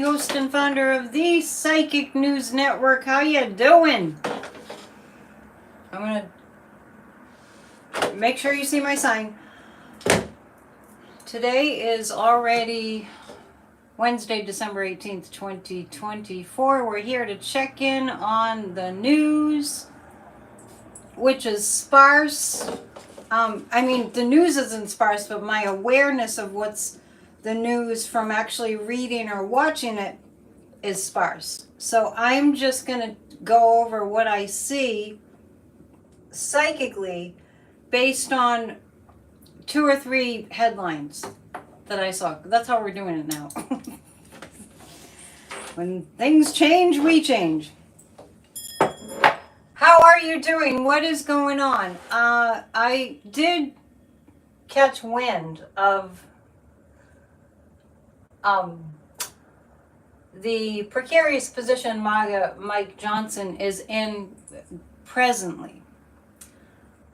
Host and founder of the Psychic News Network. How you doing? I'm gonna make sure you see my sign. Today is already Wednesday, December 18th, 2024. We're here to check in on the news, which is sparse. The news isn't sparse, but my awareness of what's the news from actually reading or watching it is sparse. So I'm just going to go over what I see psychically based on 2 or 3 headlines that I saw. That's how we're doing it now. When things change, we change. How are you doing? What is going on? I did catch wind of the precarious position MAGA Mike Johnson is in presently.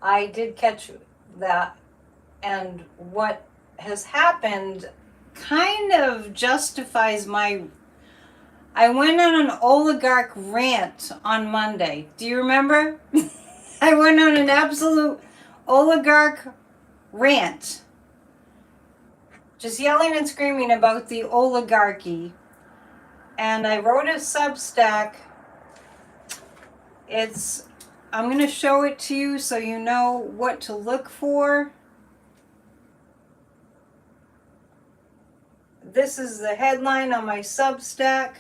I did catch that, and what has happened kind of justifies my... I went on an oligarch rant on Monday. Do you remember? I went on an absolute oligarch rant. Just yelling and screaming about the oligarchy. And I wrote a Substack. I'm going to show it to you so you know what to look for. This is the headline on my Substack.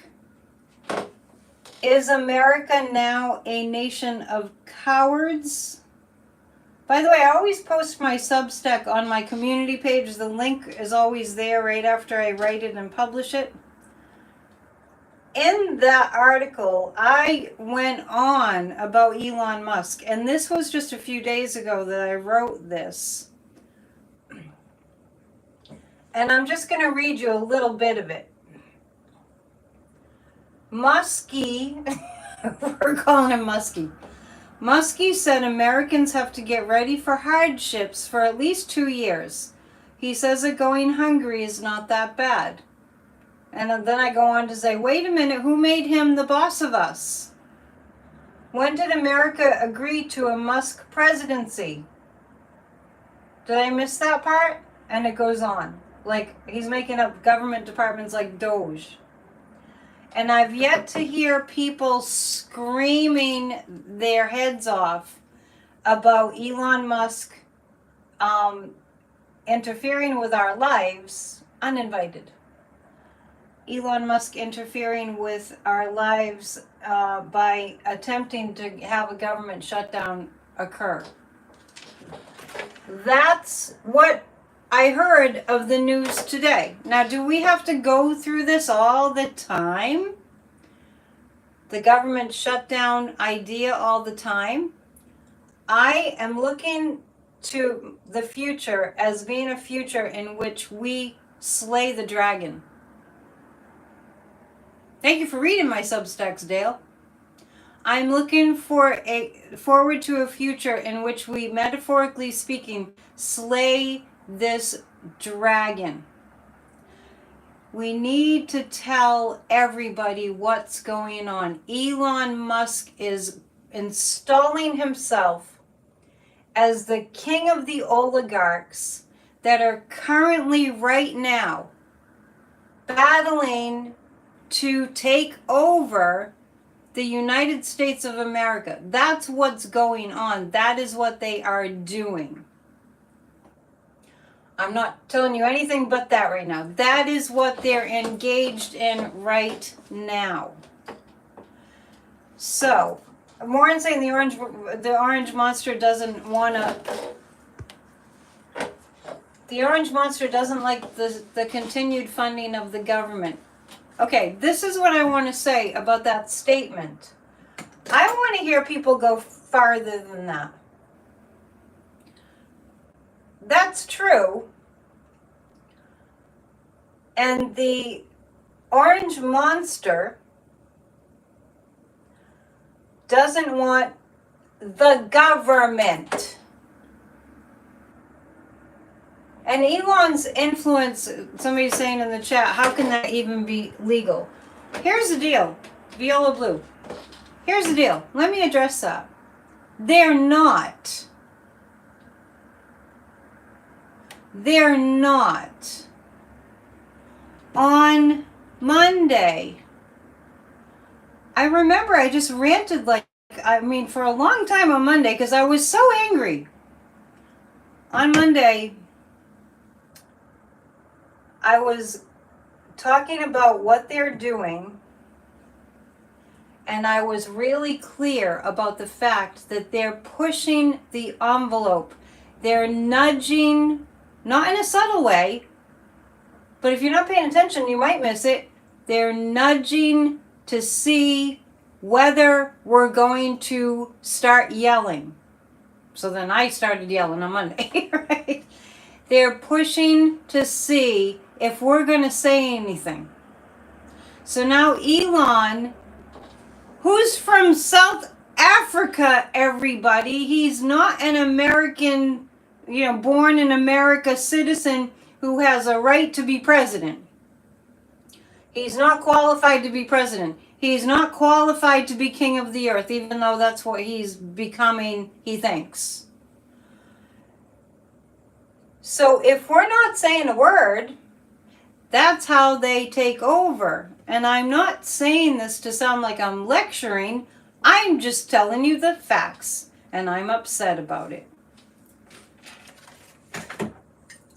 Is America now a nation of cowards? By the way, I always post my Substack on my community page. The link is always there right after I write it and publish it. In that article, I went on about Elon Musk, and this was just a few days ago that I wrote this. And I'm just going to read you a little bit of it. Muskie, we're calling him Muskie. Muskie said Americans have to get ready for hardships for at least 2 years. He says that going hungry is not that bad. And then I go on to say, wait a minute, who made him the boss of us? When did America agree to a Musk presidency? Did I miss that part? And it goes on. Like, he's making up government departments like Doge. And I've yet to hear people screaming their heads off about Elon Musk interfering with our lives uninvited. Elon Musk interfering with our lives by attempting to have a government shutdown occur. That's what I heard of the news today. Now, do we have to go through this all the time? The government shutdown idea all the time? I am looking to the future as being a future in which we slay the dragon. Thank you for reading my Substacks, Dale. I'm looking forward to a future in which we, metaphorically speaking, slay this dragon. We need to tell everybody what's going on. Elon Musk is installing himself as the king of the oligarchs that are currently right now battling to take over the United States of America. That's what's going on. That is what they are doing. I'm not telling you anything but that right now. That is what they're engaged in right now. So, Warren's saying the orange monster doesn't want to... The orange monster doesn't like the continued funding of the government. Okay, this is what I want to say about that statement. I want to hear people go farther than that. That's true. And the orange monster doesn't want the government. And Elon's influence, somebody's saying in the chat, how can that even be legal? Here's the deal, Viola Blue. Here's the deal. Let me address that. They're not. They're not. On Monday, I remember I just ranted for a long time on Monday because I was so angry. On Monday, I was talking about what they're doing, and I was really clear about the fact that they're pushing the envelope. They're nudging, not in a subtle way, but if you're not paying attention, you might miss it. They're nudging to see whether we're going to start yelling. So then I started yelling on Monday, right? They're pushing to see if we're going to say anything. So now Elon, who's from South Africa, everybody, he's not an American, born in America citizen who has a right to be president. He's not qualified to be president. He's not qualified to be king of the earth, even though that's what he's becoming, he thinks. So if we're not saying a word, that's how they take over. And I'm not saying this to sound like I'm lecturing. I'm just telling you the facts. And I'm upset about it.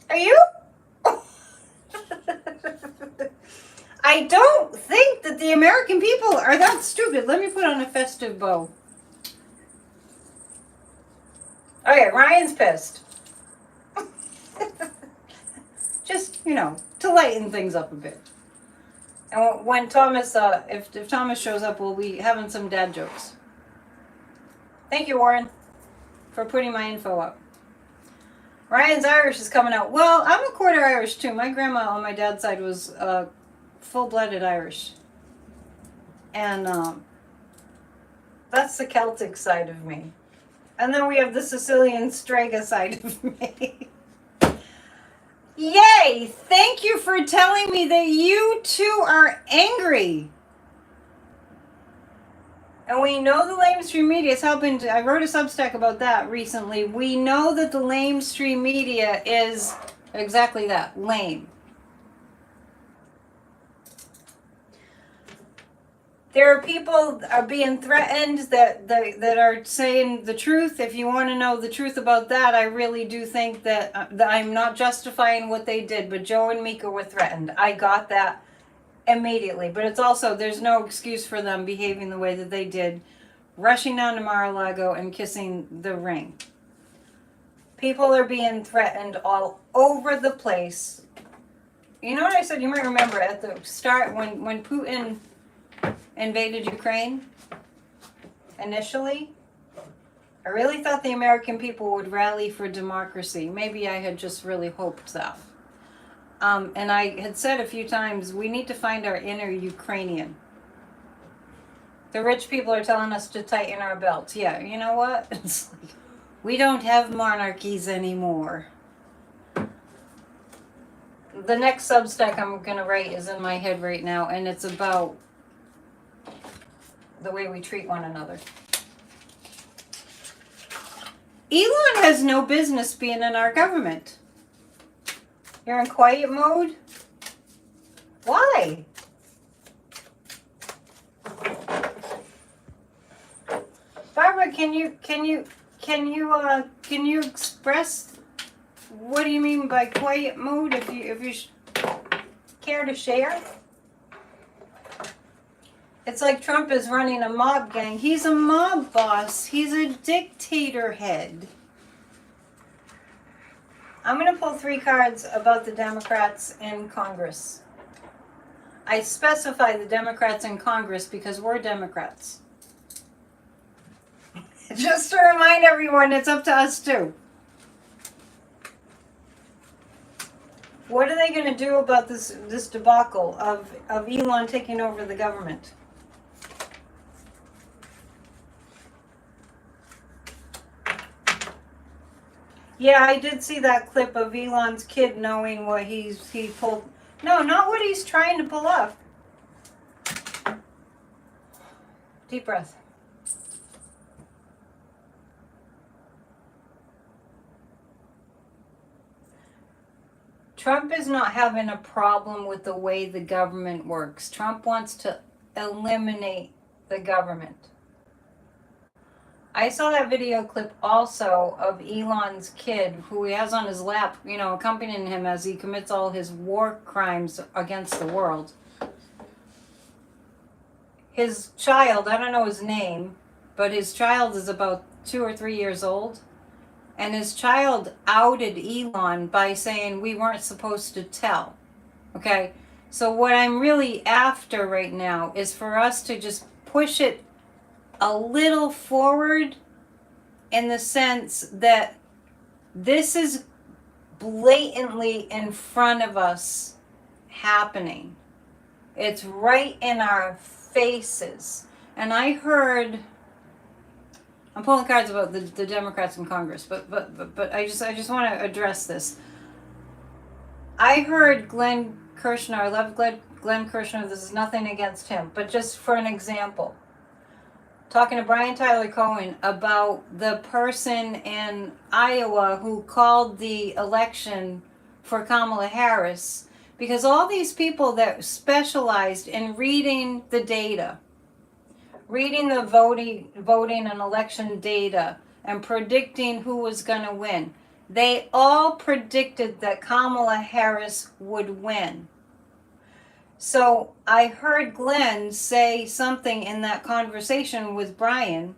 Are you? I don't think that the American people are that stupid. Let me put on a festive bow. Okay, Ryan's pissed. Just, to lighten things up a bit. And when Thomas, if Thomas shows up, we'll be having some dad jokes. Thank you, Warren, for putting my info up. Ryan's Irish is coming out. Well, I'm a quarter Irish, too. My grandma on my dad's side was full-blooded Irish. And that's the Celtic side of me. And then we have the Sicilian Strega side of me. Yay! Thank you for telling me that you too are angry. And we know the lamestream media is helping. I wrote a Substack about that recently. We know that the lamestream media is exactly that, lame. There are people are being threatened that are saying the truth. If you want to know the truth about that, I really do think that I'm not justifying what they did, but Joe and Mika were threatened. I got that immediately. But it's also, there's no excuse for them behaving the way that they did, rushing down to Mar-a-Lago and kissing the ring. People are being threatened all over the place. You know what I said? You might remember at the start when Putin invaded Ukraine initially, I really thought the American people would rally for democracy. Maybe I had just really hoped that. And I had said a few times, we need to find our inner Ukrainian. The rich people are telling us to tighten our belts. Yeah, you know what? It's like, we don't have monarchies anymore. The next Substack I'm going to write is in my head right now, and it's about the way we treat one another. Elon has no business being in our government. You're in quiet mode? Why? Barbara, can you express what do you mean by quiet mode if you care to share? It's like Trump is running a mob gang. He's a mob boss. He's a dictator head. I'm going to pull 3 cards about the Democrats in Congress. I specify the Democrats in Congress because we're Democrats. Just to remind everyone, it's up to us too. What are they going to do about this debacle of Elon taking over the government? Yeah, I did see that clip of Elon's kid knowing what he pulled. No, not what he's trying to pull off. Deep breath. Trump is not having a problem with the way the government works. Trump wants to eliminate the government. I saw that video clip also of Elon's kid, who he has on his lap, you know, accompanying him as he commits all his war crimes against the world. His child, I don't know his name, but his child is about 2 or 3 years old. And his child outed Elon by saying we weren't supposed to tell. Okay? So what I'm really after right now is for us to just push it a little forward in the sense that this is blatantly in front of us happening. It's right in our faces. And I heard, I'm pulling cards about the Democrats in Congress, but I just want to address this. I heard Glenn Kirshner, I love Glenn Kirshner, this is nothing against him, but just for an example, talking to Brian Tyler Cohen about the person in Iowa who called the election for Kamala Harris, because all these people that specialized in reading the data, reading the voting and election data and predicting who was going to win, they all predicted that Kamala Harris would win. So I heard Glenn say something in that conversation with Brian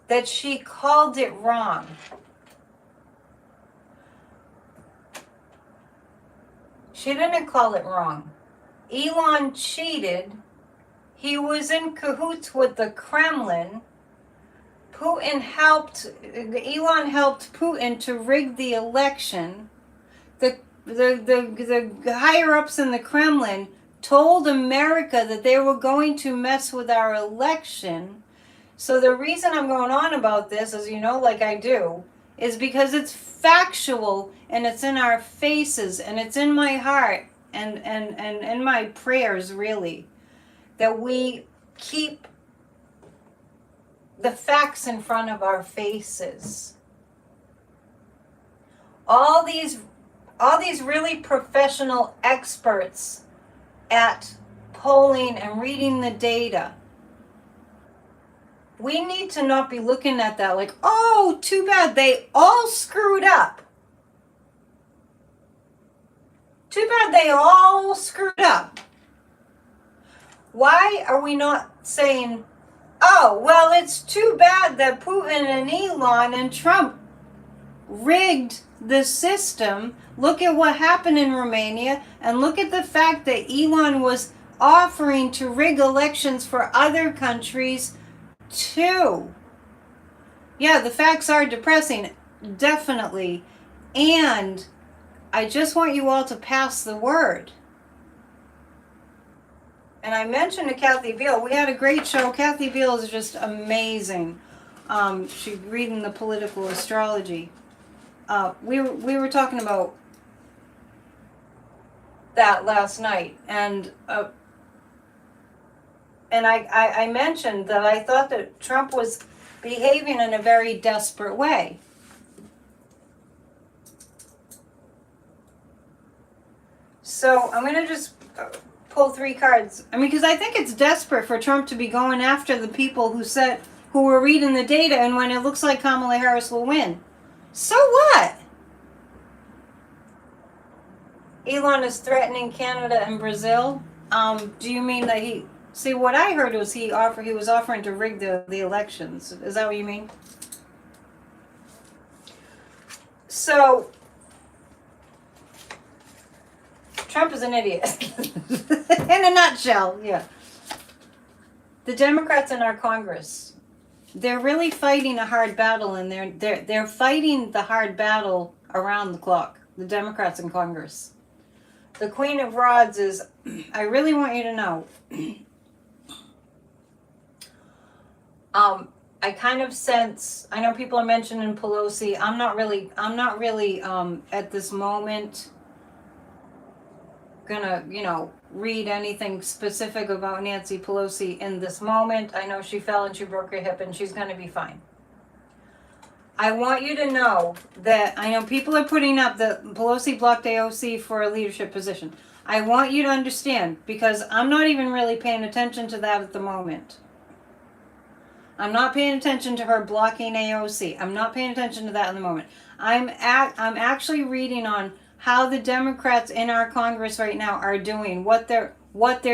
that she called it wrong. She didn't call it wrong. Elon cheated. He was in cahoots with the Kremlin. Elon helped Putin to rig the election. The higher ups in the Kremlin told America that they were going to mess with our election. So the reason I'm going on about this, as you know, like I do, is because it's factual and it's in our faces and it's in my heart and in my prayers, really, that we keep the facts in front of our faces. All these really professional experts at polling and reading the data, we need to not be looking at that like, oh, too bad, they all screwed up. Too bad they all screwed up. Why are we not saying, oh, well, it's too bad that Putin and Elon and Trump rigged the system. Look at what happened in Romania, and look at the fact that Elon was offering to rig elections for other countries too. Yeah, the facts are depressing, definitely. And I just want you all to pass the word. And I mentioned to Kathy Beale, we had a great show. Kathy Beale is just amazing. She's reading the political astrology. We were talking about that last night, and I mentioned that I thought that Trump was behaving in a very desperate way. So I'm going to just pull 3 cards. I mean, because I think it's desperate for Trump to be going after the people who were reading the data, and when it looks like Kamala Harris will win. So what? Elon is threatening Canada and Brazil. Do you mean that he... See, what I heard was he was offering to rig the elections. Is that what you mean? So, Trump is an idiot. In a nutshell, yeah. The Democrats in our Congress, they're really fighting a hard battle, and they're fighting the hard battle around the clock. The Democrats in Congress. The Queen of Rods is, I really want you to know, I kind of sense, I know people are mentioning Pelosi. I'm not really at this moment gonna, read anything specific about Nancy Pelosi in this moment. I know she fell and she broke her hip and she's gonna be fine. I want you to know that I know people are putting up that Pelosi blocked AOC for a leadership position. I want you to understand, because I'm not even really paying attention to that at the moment. I'm not paying attention to her blocking AOC. I'm not paying attention to that in the moment. I'm actually reading on how the Democrats in our Congress right now are doing, what they're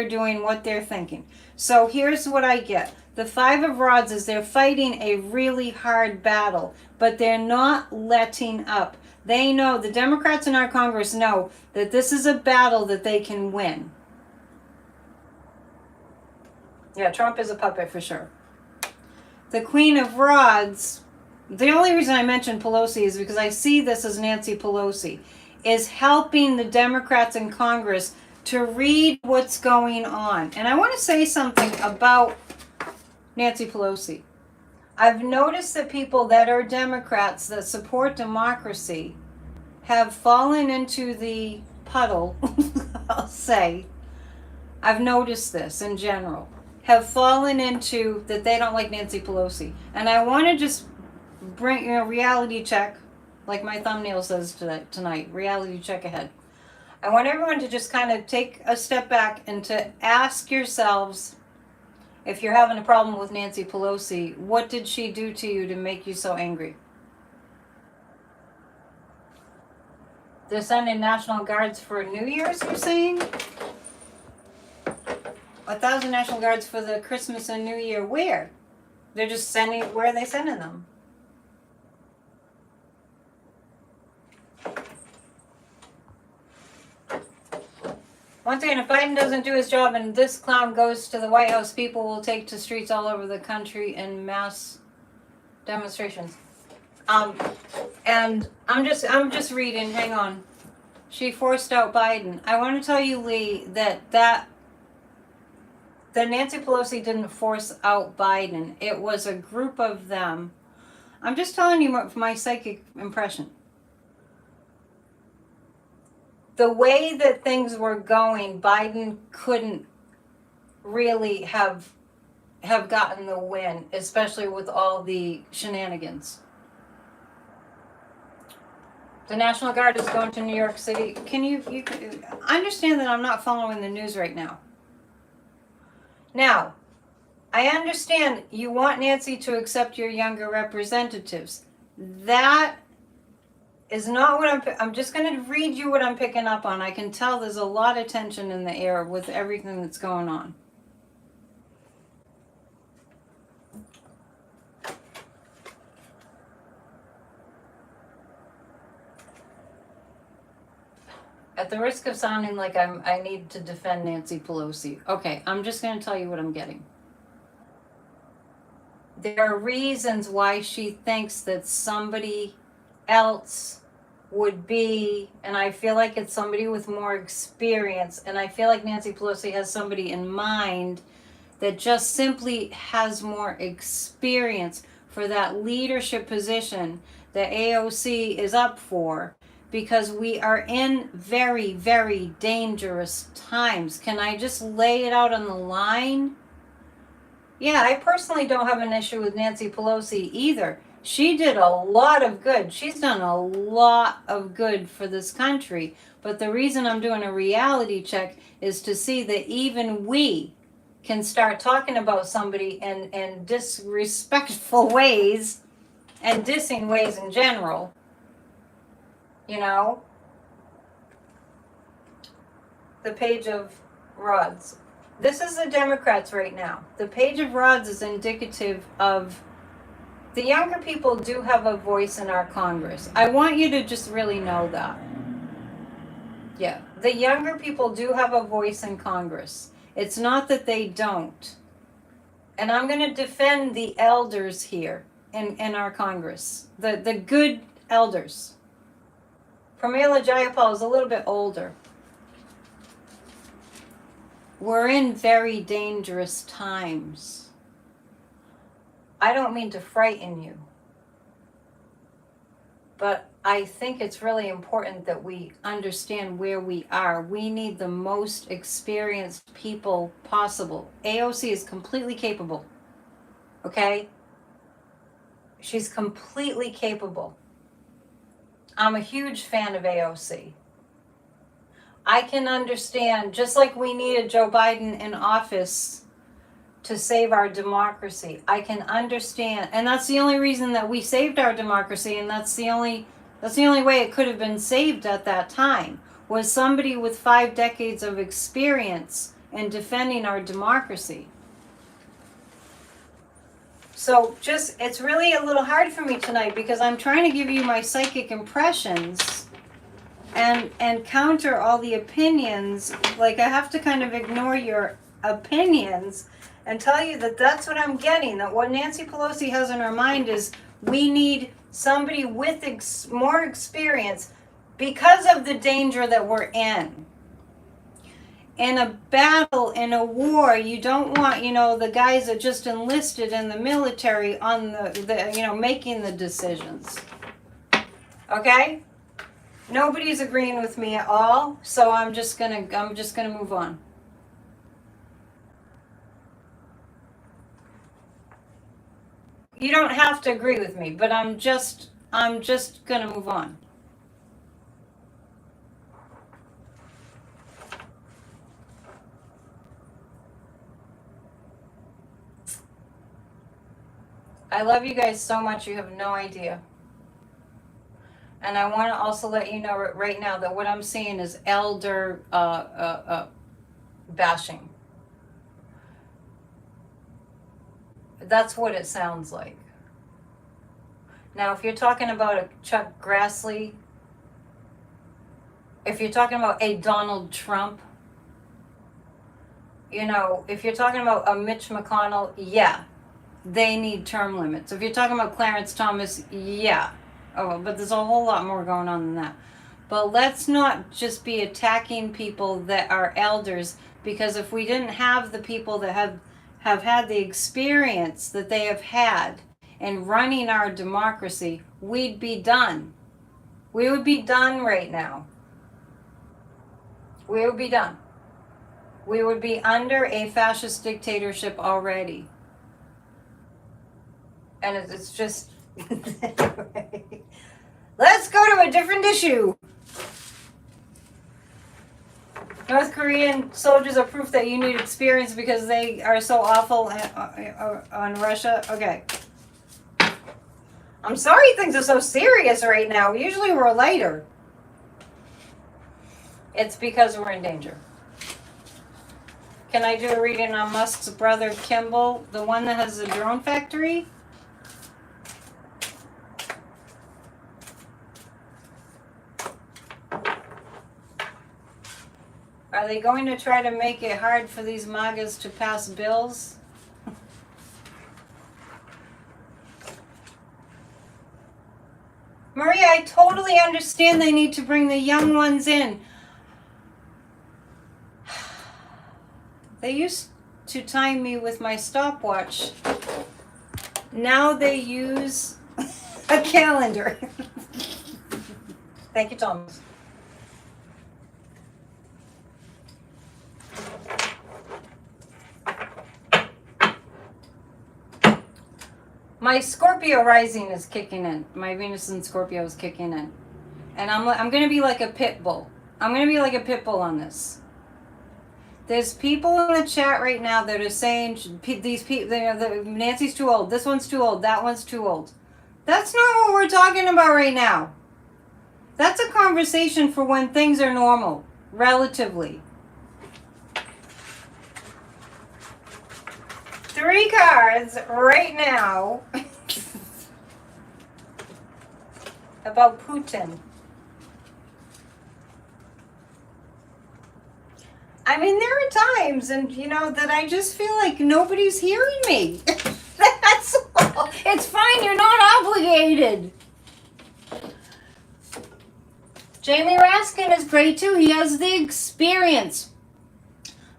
doing, what they're thinking. So here's what I get. The Five of Rods is they're fighting a really hard battle, but they're not letting up. They know, the Democrats in our Congress know that this is a battle that they can win. Yeah, Trump is a puppet for sure. The Queen of Rods, the only reason I mentioned Pelosi is because I see this as Nancy Pelosi, is helping the Democrats in Congress to read what's going on. And I want to say something about Nancy Pelosi. I've noticed that people that are Democrats that support democracy have fallen into the puddle, I'll say. I've noticed this in general. Have fallen into that they don't like Nancy Pelosi. And I want to just bring, reality check, like my thumbnail says tonight, reality check ahead. I want everyone to just kind of take a step back and to ask yourselves, if you're having a problem with Nancy Pelosi, what did she do to you to make you so angry? They're sending National Guards for New Year's, you're saying? 1,000 National Guards for the Christmas and New Year. Where? They're just sending, where are they sending them? Once again, if Biden doesn't do his job and this clown goes to the White House, people will take to streets all over the country in mass demonstrations. And I'm just reading, hang on. She forced out Biden. I want to tell you, Lee, that Nancy Pelosi didn't force out Biden. It was a group of them. I'm just telling you my psychic impression. The way that things were going, Biden couldn't really have gotten the win, especially with all the shenanigans. The National Guard is going to New York City. Can you understand that I'm not following the news right now? Now, I understand you want Nancy to accept your younger representatives. That is not what I'm just going to read you what I'm picking up on. I can tell there's a lot of tension in the air with everything that's going on. At the risk of sounding like I need to defend Nancy Pelosi. Okay, I'm just going to tell you what I'm getting. There are reasons why she thinks that somebody else would be, and I feel like it's somebody with more experience, and I feel like Nancy Pelosi has somebody in mind that just simply has more experience for that leadership position that AOC is up for, because we are in very, very dangerous times. Can I just lay it out on the line? Yeah, I personally don't have an issue with Nancy Pelosi either. She did a lot of good. She's done a lot of good for this country. But the reason I'm doing a reality check is to see that even we can start talking about somebody in disrespectful ways and dissing ways in general. You know? The Page of Rods. This is the Democrats right now. The Page of Rods is indicative of the younger people do have a voice in our Congress. I want you to just really know that. Yeah, the younger people do have a voice in Congress. It's not that they don't. And I'm going to defend the elders here in our Congress. The good elders. Pramila Jayapal is a little bit older. We're in very dangerous times. I don't mean to frighten you, but I think it's really important that we understand where we are. We need the most experienced people possible. AOC is completely capable, okay? She's completely capable. I'm a huge fan of AOC. I can understand, just like we needed Joe Biden in office to save our democracy, I can understand, and that's the only reason that we saved our democracy, and that's the only way it could have been saved at that time, was somebody with 5 decades of experience in defending our democracy. So it's really a little hard for me tonight because I'm trying to give you my psychic impressions and counter all the opinions. Like, I have to kind of ignore your opinions and tell you that that's what I'm getting, that what Nancy Pelosi has in her mind is we need somebody with more experience because of the danger that we're in. In a battle, in a war, you don't want, the guys that just enlisted in the military on the making the decisions. Okay? Nobody's agreeing with me at all, so I'm just gonna move on. You don't have to agree with me, but I'm just gonna move on. I love you guys so much, you have no idea. And I want to also let you know right now that what I'm seeing is elder bashing. That's what it sounds like. Now, if you're talking about a Chuck Grassley, if you're talking about a Donald Trump, if you're talking about a Mitch McConnell, yeah, they need term limits. If you're talking about Clarence Thomas, yeah. Oh, but there's a whole lot more going on than that. But let's not just be attacking people that are elders, because if we didn't have the people that have had the experience that they have had in running our democracy, we'd be done. We would be done right now. We would be done. We would be under a fascist dictatorship already. And it's just... Let's go to a different issue. North Korean soldiers are proof that you need experience because they are so awful on Russia. Okay. I'm sorry things are so serious right now. Usually we're lighter. It's because we're in danger. Can I do a reading on Musk's brother Kimball, the one that has the drone factory? Are they going to try to make it hard for these MAGAs to pass bills? Maria, I totally understand they need to bring the young ones in. They used to time me with my stopwatch. Now they use a calendar. Thank you, Thomas. My Scorpio rising is kicking in. My Venus in Scorpio is kicking in. And I'm going to be like a pit bull. I'm going to be like a pit bull on this. There's people in the chat right now that are saying these people, Nancy's too old. This one's too old. That one's too old. That's not what we're talking about right now. That's a conversation for when things are normal, relatively. 3 cards right now about Putin. I mean, there are times, and that I just feel like nobody's hearing me. That's all. It's fine, you're not obligated. Jamie Raskin is great too. He has the experience.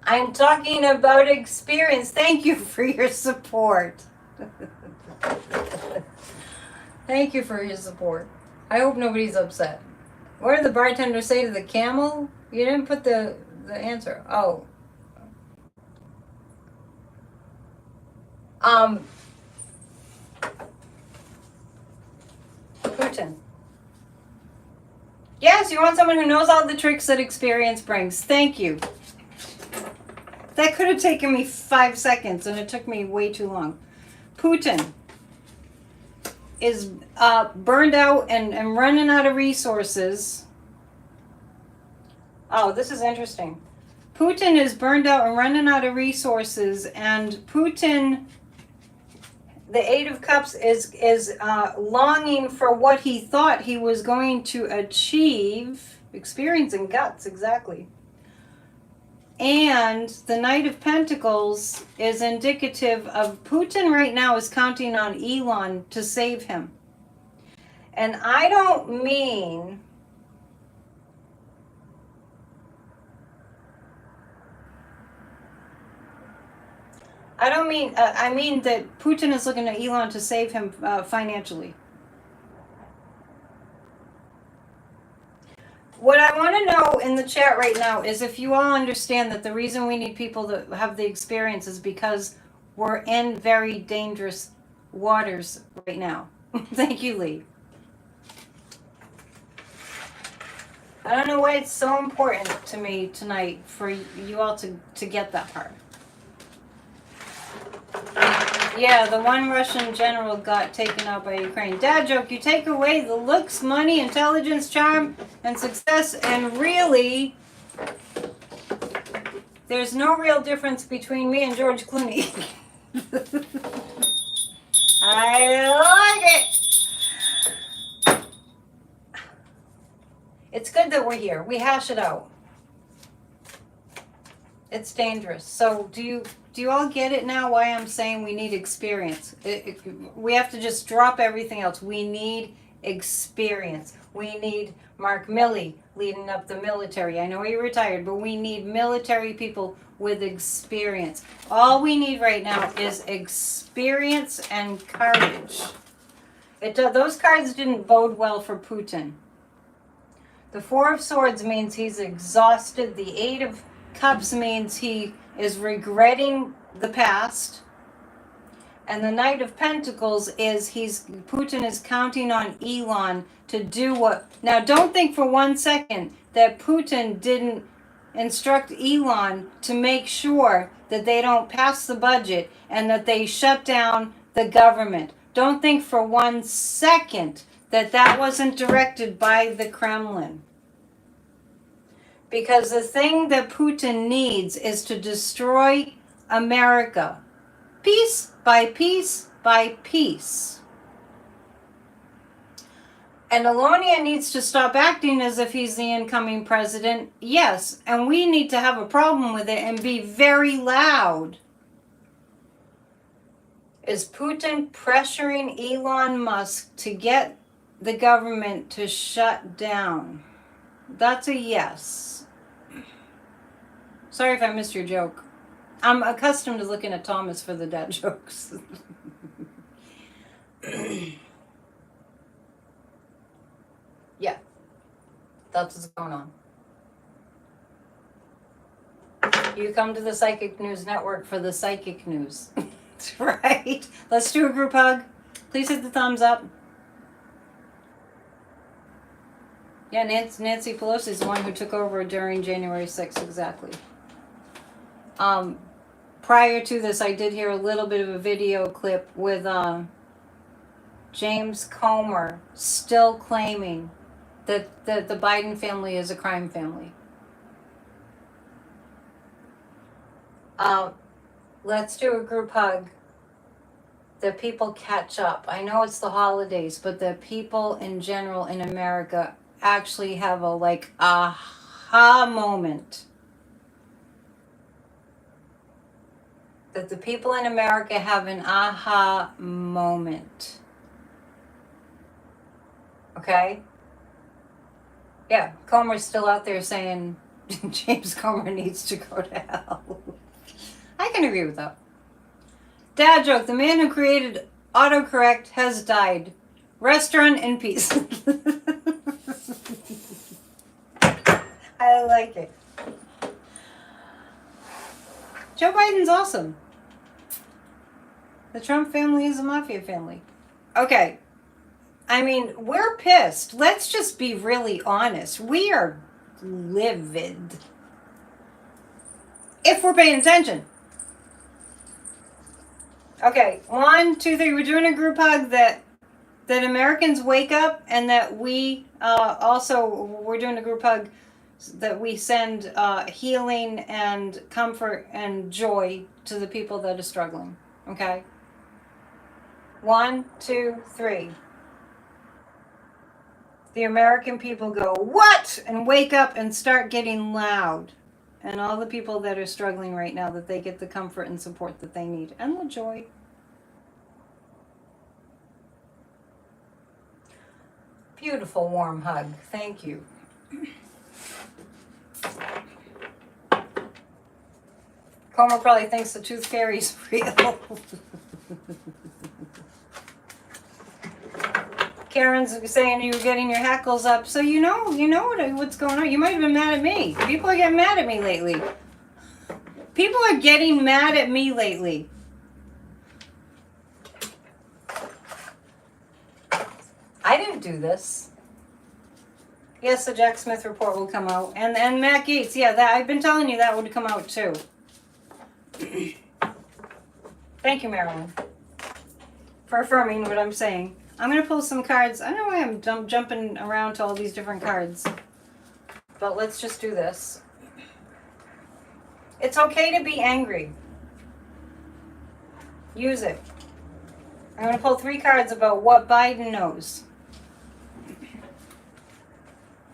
I'm talking about experience. Thank you for your support. Thank you for your support. I hope nobody's upset. What did the bartender say to the camel? You didn't put the answer. Oh. Putin. Yes, you want someone who knows all the tricks that experience brings. Thank you. That could have taken me 5 seconds, and it took me way too long. Putin is burned out and running out of resources. Oh, this is interesting. Putin is burned out and running out of resources, and Putin, the Eight of Cups, is longing for what he thought he was going to achieve. Experiencing guts, exactly. And the Knight of Pentacles is indicative of Putin right now is counting on Elon to save him. And I don't mean I mean that Putin is looking at Elon to save him financially. What I want to know in the chat right now is if you all understand that the reason we need people that have the experience is because we're in very dangerous waters right now. Thank you, Lee. I don't know why it's so important to me tonight for you all to get that part. Yeah, the one Russian general got taken out by Ukraine. Dad joke, you take away the looks, money, intelligence, charm, and success, and really, there's no real difference between me and George Clooney. I like it. It's good that we're here. We hash it out. It's dangerous. So do you all get it now why I'm saying we need experience? We have to just drop everything else. We need experience. We need Mark Milley leading up the military. I know he retired, but we need military people with experience. All we need right now is experience and courage. Those cards didn't bode well for Putin. The Four of Swords means he's exhausted. The Eight of Cups means he is regretting the past. And the Knight of Pentacles is Putin is counting on Elon to do what. Now don't think for 1 second that Putin didn't instruct Elon to make sure that they don't pass the budget and that they shut down the government. Don't think for 1 second that that wasn't directed by the Kremlin. Because the thing that Putin needs is to destroy America. Piece by piece by piece. And Elonia needs to stop acting as if he's the incoming president. Yes, and we need to have a problem with it and be very loud. Is Putin pressuring Elon Musk to get the government to shut down? That's a yes. Sorry if I missed your joke. I'm accustomed to looking at Thomas for the dad jokes. Yeah, that's what's going on. You come to the Psychic News Network for the psychic news. Right? Let's do a group hug. Please hit the thumbs up. Yeah, Nancy Pelosi is the one who took over during January 6th, exactly. Prior to this, I did hear a little bit of a video clip with James Comer still claiming that the Biden family is a crime family. Let's do a group hug. The people catch up. I know it's the holidays, but the people in general in America actually have a aha moment. That the people in America have an aha moment. Okay? Yeah, Comer's still out there saying James Comer needs to go to hell. I can agree with that. Dad joke, the man who created Autocorrect has died. Restaurant in peace. I like it. Joe Biden's awesome. The Trump family is a mafia family. Okay. I mean, we're pissed. Let's just be really honest. We are livid. If we're paying attention. Okay, 1, 2, 3. We're doing a group hug that Americans wake up, and that we we're doing a group hug that we send healing and comfort and joy to the people that are struggling. Okay? 1, 2, 3. The American people go, what? And wake up and start getting loud. And all the people that are struggling right now, that they get the comfort and support that they need. And the joy. Beautiful warm hug. Thank you. Comer probably thinks the tooth fairy's real. Karen's saying you were getting your hackles up, so you know what's going on. You might have been mad at me. People are getting mad at me lately. People are getting mad at me lately. I didn't do this. Yes, the Jack Smith report will come out, and Matt Gaetz. Yeah, that I've been telling you that would come out too. Thank you, Marilyn, for affirming what I'm saying. I'm going to pull some cards. I don't know why I'm jumping around to all these different cards. But let's just do this. It's okay to be angry. Use it. I'm going to pull 3 cards about what Biden knows.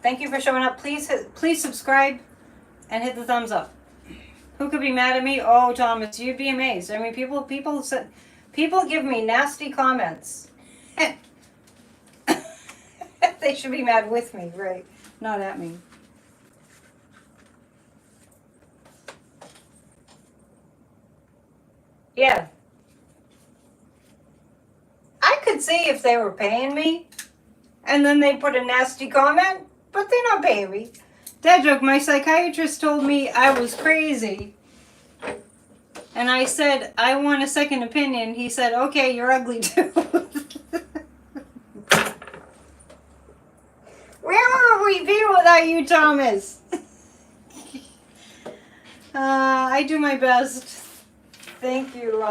Thank you for showing up. Please subscribe and hit the thumbs up. Who could be mad at me? Oh, Thomas, you'd be amazed. I mean, people give me nasty comments. They should be mad with me, right? Not at me. Yeah. I could see if they were paying me, and then they put a nasty comment, but they're not paying me. Dad joke, my psychiatrist told me I was crazy. And I said, I want a second opinion. He said, okay, you're ugly too. Where would we be without you, Thomas? I do my best. Thank you,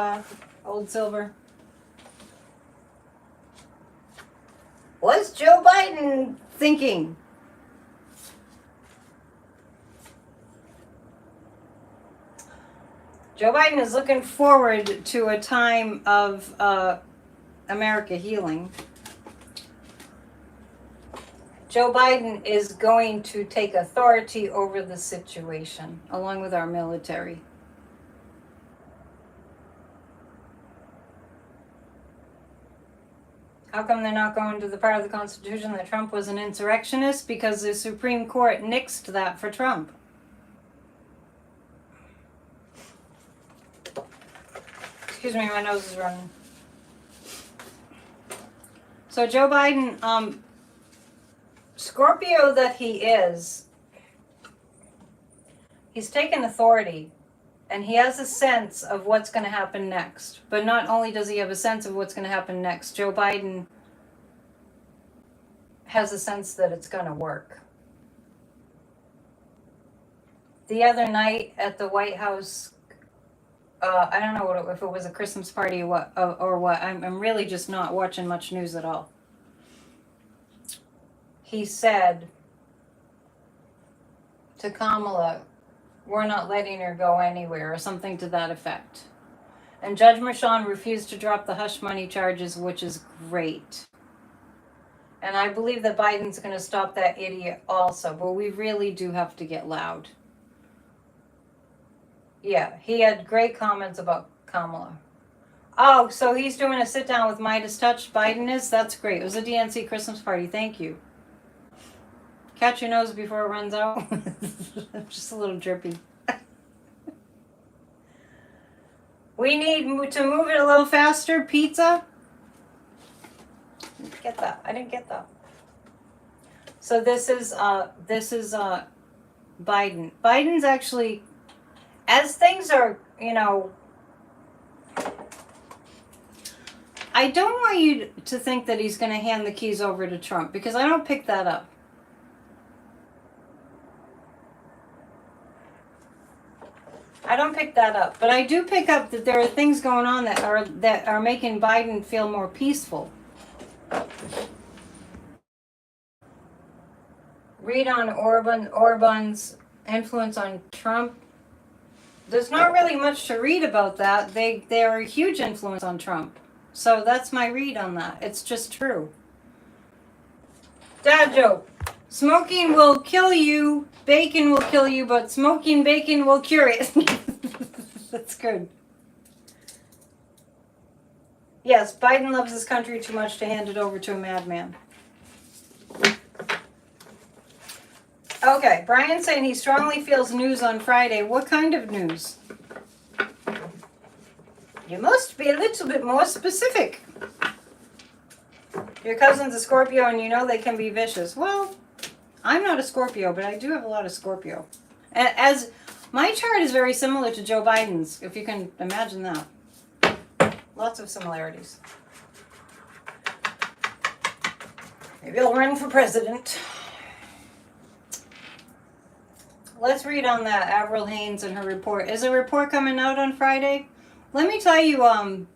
Old Silver. What's Joe Biden thinking? Joe Biden is looking forward to a time of America healing. Joe Biden is going to take authority over the situation, along with our military. How come they're not going to the part of the Constitution that Trump was an insurrectionist? Because the Supreme Court nixed that for Trump. Excuse me, my nose is running. So Joe Biden, Scorpio that he is, he's taken authority, and he has a sense of what's going to happen next. But not only does he have a sense of what's going to happen next, Joe Biden has a sense that it's going to work. The other night at the White House, I don't know if it was a Christmas party or what. I'm really just not watching much news at all. He said to Kamala, we're not letting her go anywhere, or something to that effect. And Judge Merchan refused to drop the hush money charges, which is great. And I believe that Biden's going to stop that idiot also, but we really do have to get loud. Yeah, he had great comments about Kamala. Oh, so he's doing a sit-down with Midas Touch, Biden is? That's great. It was a DNC Christmas party. Thank you. Catch your nose before it runs out. Just a little drippy. We need to move it a little faster. Pizza. get that. I didn't get that. So this is Biden. Biden's actually, as things are, I don't want you to think that he's going to hand the keys over to Trump, because I don't pick that up. I don't pick that up, but I do pick up that there are things going on that are making Biden feel more peaceful. Read on Orban's influence on Trump. There's not really much to read about that. They are a huge influence on Trump. So that's my read on that. It's just true. Dad joke. Smoking will kill you, bacon will kill you, but smoking bacon will cure it. That's good. Yes, Biden loves his country too much to hand it over to a madman. Okay, Brian's saying he strongly feels news on Friday. What kind of news? You must be a little bit more specific. Your cousin's a Scorpio and you know they can be vicious. Well, I'm not a Scorpio, but I do have a lot of Scorpio. As my chart is very similar to Joe Biden's, if you can imagine that. Lots of similarities. Maybe I'll run for president. Let's read on that Avril Haines and her report. Is a report coming out on Friday? Let me tell you,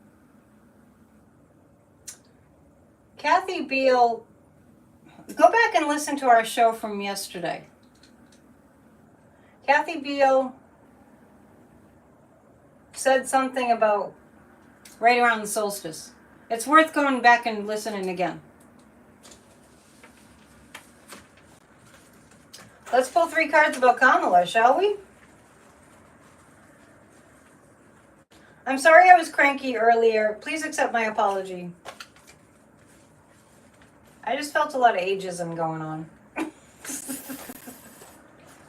Kathy Beale, go back and listen to our show from yesterday. Kathy Beale said something about right around the solstice. It's worth going back and listening again. Let's pull 3 cards about Kamala, shall we? I'm sorry I was cranky earlier. Please accept my apology. I just felt a lot of ageism going on.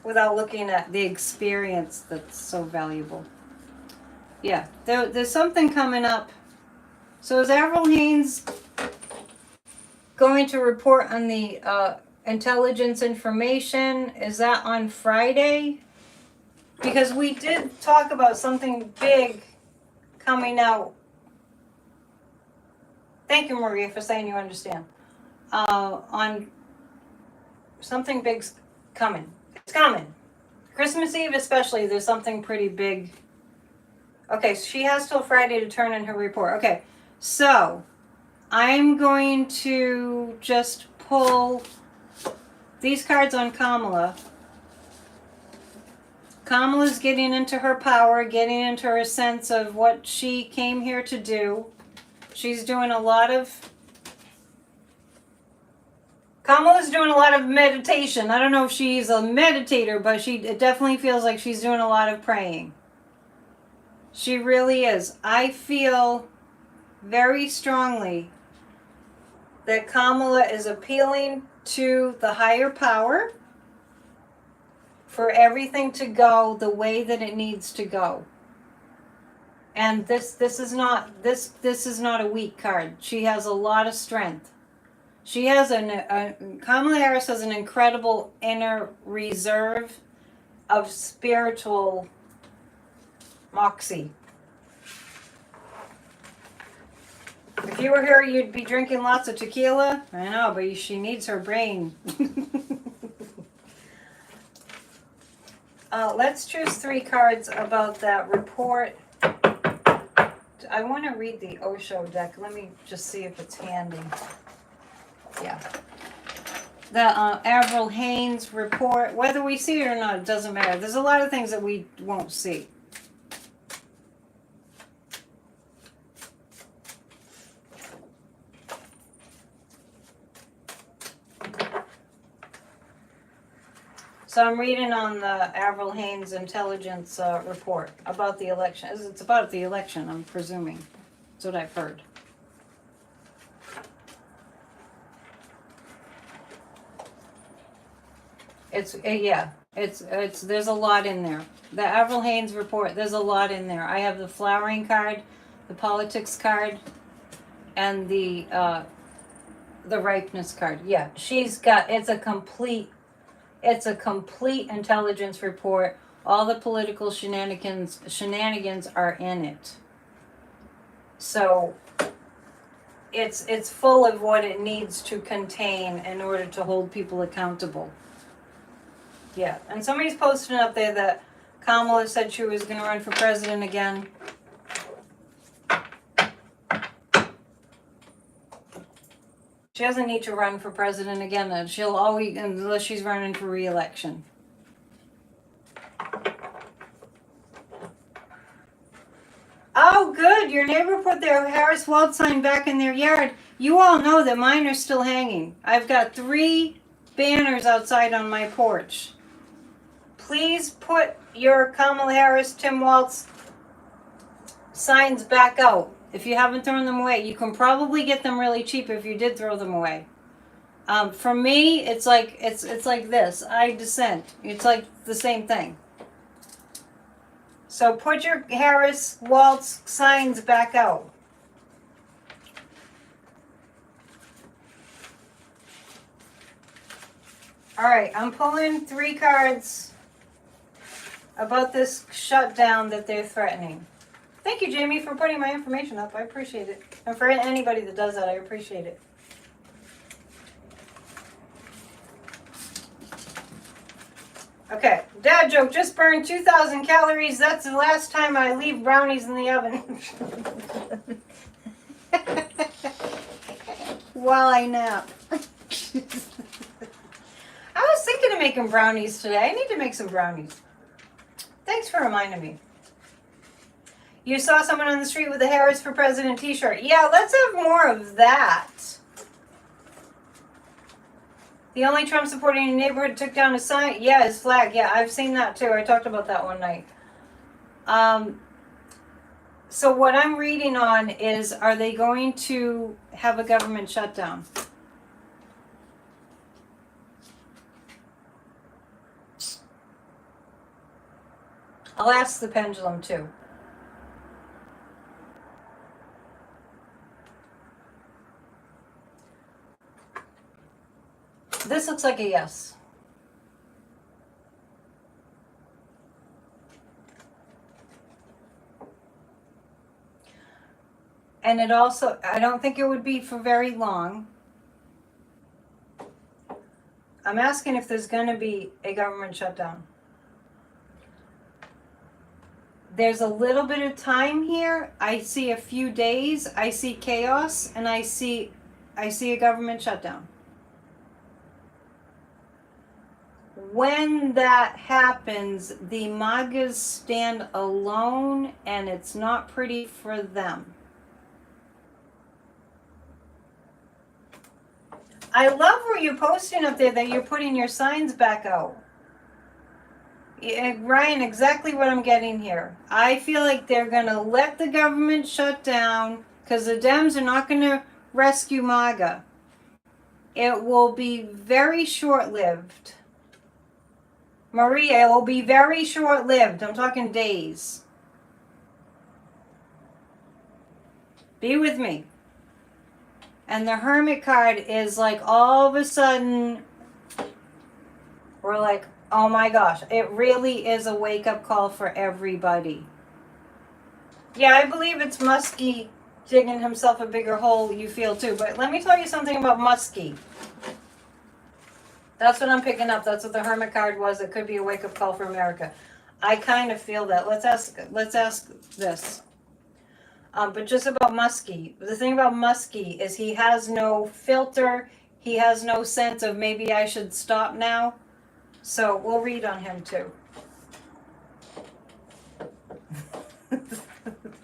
Without looking at the experience that's so valuable. Yeah, there's something coming up. So is Avril Haines going to report on the intelligence information? Is that on Friday? Because we did talk about something big coming out. Thank you, Maria, for saying you understand. On something big's coming. It's coming. Christmas Eve especially, there's something pretty big. Okay, so she has till Friday to turn in her report. Okay, so I'm going to just pull these cards on Kamala. Kamala's getting into her power, getting into her sense of what she came here to do. She's doing a lot of... Kamala's doing a lot of meditation. I don't know if she's a meditator, but it definitely feels like she's doing a lot of praying. She really is. I feel very strongly that Kamala is appealing to the higher power for everything to go the way that it needs to go. And this is not a weak card. She has a lot of strength. She has Kamala Harris has an incredible inner reserve of spiritual moxie. If you were her, you'd be drinking lots of tequila. I know, but she needs her brain. Let's choose 3 cards about that report. I want to read the Osho deck. Let me just see if it's handy. Yeah. The Avril Haines report, whether we see it or not, it doesn't matter. There's a lot of things that we won't see. So I'm reading on the Avril Haines intelligence report about the election. It's about the election, I'm presuming. That's what I've heard. There's a lot in there. The Avril Haines report, there's a lot in there. I have the flowering card, the politics card, and the The ripeness card. Yeah, she's got, it's a complete intelligence report. All the political shenanigans are in it. So it's full of what it needs to contain in order to hold people accountable. Yeah, and somebody's posting up there that Kamala said she was going to run for president again. She doesn't need to run for president again. She'll always, unless she's running for re-election. Oh, good. Your neighbor put their Harris Wald sign back in their yard. You all know that mine are still hanging. I've got 3 banners outside on my porch. Please put your Kamala Harris, Tim Walz signs back out. If you haven't thrown them away, you can probably get them really cheap if you did throw them away. For me, it's like this. I dissent. It's like the same thing. So put your Harris Waltz signs back out. All right, I'm pulling 3 cards about this shutdown that they're threatening. Thank you, Jamie, for putting my information up. I appreciate it. And for anybody that does that, I appreciate it. Okay, dad joke, just burned 2,000 calories. That's the last time I leave brownies in the oven. While I nap. I was thinking of making brownies today. I need to make some brownies. Thanks for reminding me. You saw someone on the street with a Harris for President t-shirt. Yeah, let's have more of that. The only Trump supporting neighborhood took down a sign. Yeah, his flag. Yeah, I've seen that too. I talked about that one night. So what I'm reading on is, are they going to have a government shutdown? I'll ask the pendulum too. This looks like a yes. And it also, I don't think it would be for very long. I'm asking if there's going to be a government shutdown. There's a little bit of time here. I see a few days. I see chaos, and I see a government shutdown. When that happens, the MAGAs stand alone, and it's not pretty for them. I love where you're posting up there that you're putting your signs back out. Ryan, exactly what I'm getting here. I feel like they're going to let the government shut down because the Dems are not going to rescue MAGA. It will be very short-lived. Maria, it will be very short-lived. I'm talking days. Be with me. And the Hermit card is like all of a sudden, we're like, oh my gosh, it really is a wake-up call for everybody. Yeah, I believe it's Muskie digging himself a bigger hole, you feel too. But let me tell you something about Muskie. That's what I'm picking up. That's what the Hermit card was. It could be a wake-up call for America. I kind of feel that. Let's ask this. But just about Muskie. The thing about Muskie is he has no filter. He has no sense of maybe I should stop now. So we'll read on him too.